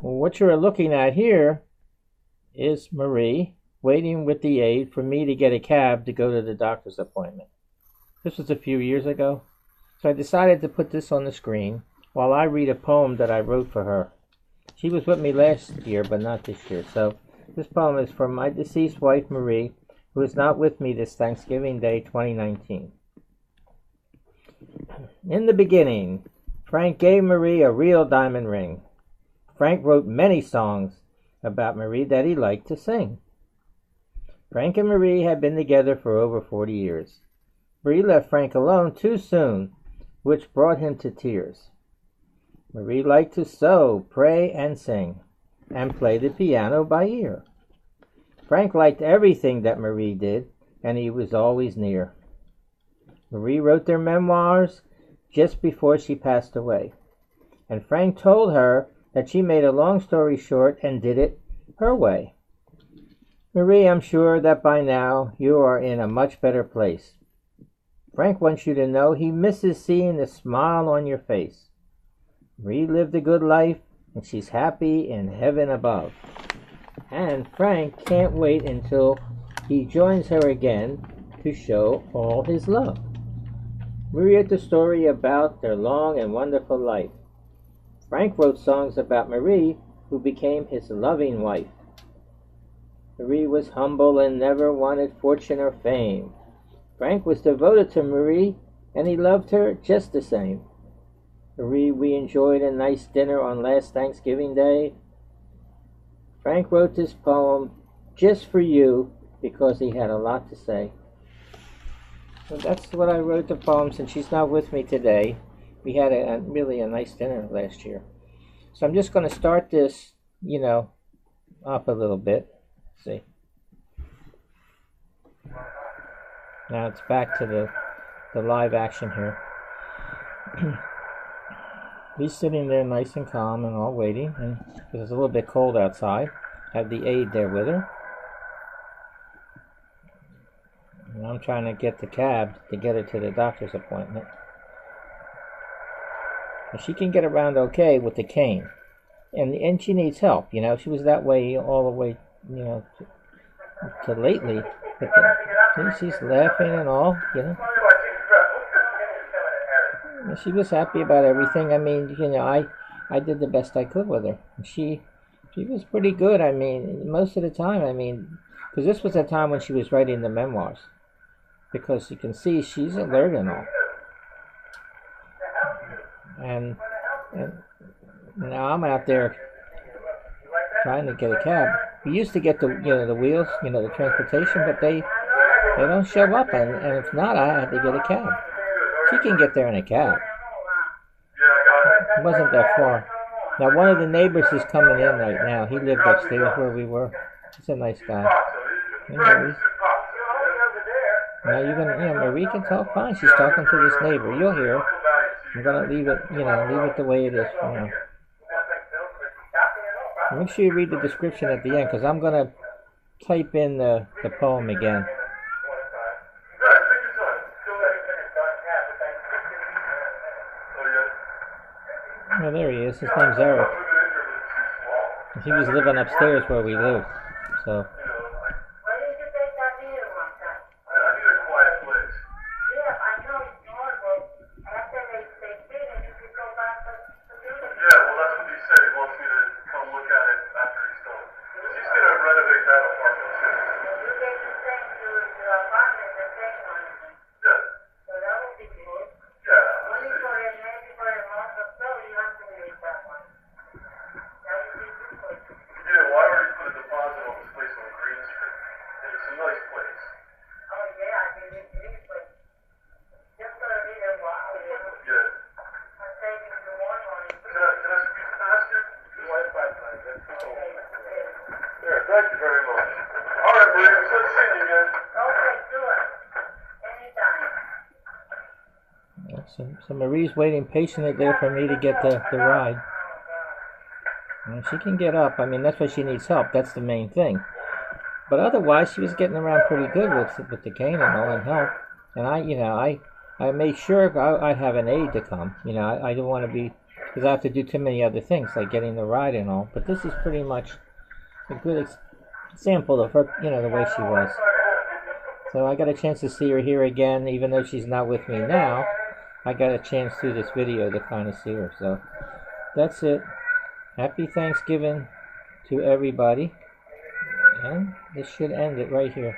What you're looking at here is Marie waiting with the aide for me to get a cab to go to the doctor's appointment. This was a few years ago, so I decided to put this on the screen while I read a poem that I wrote for her. She was with me last year, but not this year, so this poem is from my deceased wife, Marie, who is not with me this Thanksgiving Day 2019. In the beginning, Frank gave Marie a real diamond ring. Frank wrote many songs about Marie that he liked to sing. Frank and Marie had been together for over 40 years. Marie left Frank alone too soon, which brought him to tears. Marie liked to sew, pray, and sing, and play the piano by ear. Frank liked everything that Marie did, and he was always near. Marie wrote their memoirs just before she passed away, and Frank told her that she made a long story short and did it her way. Marie, I'm sure that by now you are in a much better place. Frank wants you to know he misses seeing the smile on your face. Marie lived a good life, and she's happy in heaven above. And Frank can't wait until he joins her again to show all his love. Marie wrote the story about their long and wonderful life. Frank wrote songs about Marie, who became his loving wife. Marie was humble and never wanted fortune or fame. Frank was devoted to Marie, and he loved her just the same. Marie, we enjoyed a nice dinner on last Thanksgiving Day. Frank wrote this poem just for you because he had a lot to say. So that's what I wrote the poem since she's not with me today. We had really a nice dinner last year. So I'm just going to start this, up a little bit. See. Now it's back to the live action here. He's sitting there nice and calm and all waiting, and because it's a little bit cold outside. Have the aide there with her. And I'm trying to get the cab to get her to the doctor's appointment. She can get around okay with the cane, and she needs help. She was that way all the way, to lately. But she's laughing and all. She was happy about everything. I mean, I did the best I could with her. She was pretty good. I mean, most of the time. I mean, because this was the time when she was writing the memoirs. Because you can see she's alert and all. And now I'm out there trying to get a cab. We used to get the wheels, the transportation, but they don't show up, and if not, I had to get a cab. She can get there in a cab. It wasn't that far. Now one of the neighbors is coming in right now. He lived upstairs where we were. He's a nice guy. Anyways. Now you're gonna, Marie can talk fine. She's talking to this neighbor. You'll hear. I'm gonna leave it, leave it the way it is for now. Make sure you read the description at the end, because I'm gonna type in the poem again. Oh, there he is. His name's Eric. He was living upstairs where we lived, so. Thank you very much. All right, Marie, it was good seeing you again. Okay, good. Anytime. So Marie's waiting patiently there for me to get the ride. And she can get up. I mean, that's why she needs help. That's the main thing. But otherwise, she was getting around pretty good with the cane and all and help. And I made sure I'd have an aide to come. I didn't want to be because I have to do too many other things, like getting the ride and all. But this is pretty much a good example of her, you know, the way she was. So I got a chance to see her here again, even though she's not with me now. I got a chance through this video to kind of see her. So that's it. Happy Thanksgiving to everybody. And this should end it right here.